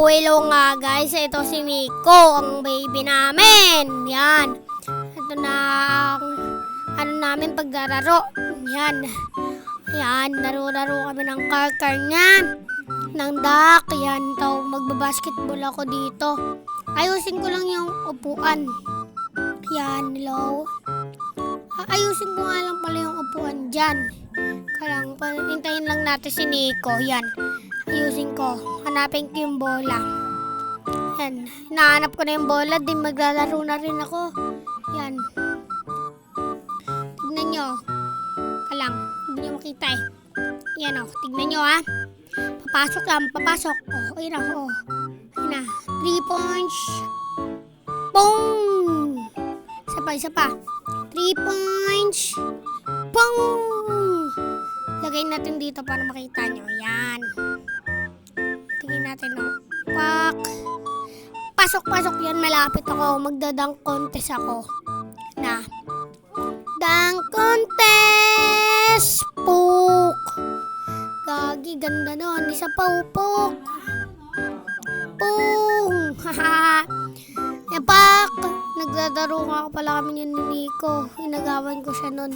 Hello nga guys, ito si Nico, ang baby namin. Yan. Ito na ang namin pagdararo. Yan. Yan, laro-laro kami ng car niya. Ng duck. Yan, ito, magbabasketball ako dito. Ayusin ko lang yung upuan. Yan, hello. Ayusin ko nga lang pala yung upuan dyan. Kalang, hintayin lang natin si Nico. Yan. Ayusin ko. Hanapin ko yung bola. Yan. Hinahanap ko na yung bola. Di maglalaro na rin ako. Yan. Tignan nyo. Kalang. Hindi nyo makita eh. Yan o. Tignan nyo ha. Papasok lang. Papasok. O. Ayun o. Ayun na. 3 points. Boom! Isa pa. 3 points. Boom! Lagay natin dito para makita nyo. Yan. Tingin natin, no? Pak! Pasok yan. Malapit ako. Magdadunk contest ako. Na. Dunk contest! Puk! Gagi, ganda nun. Isa pa, upok. Pung! Haha! Pak! Nagdadaro nga ako pala kami yun ni Nico. Inagawan ko siya nun.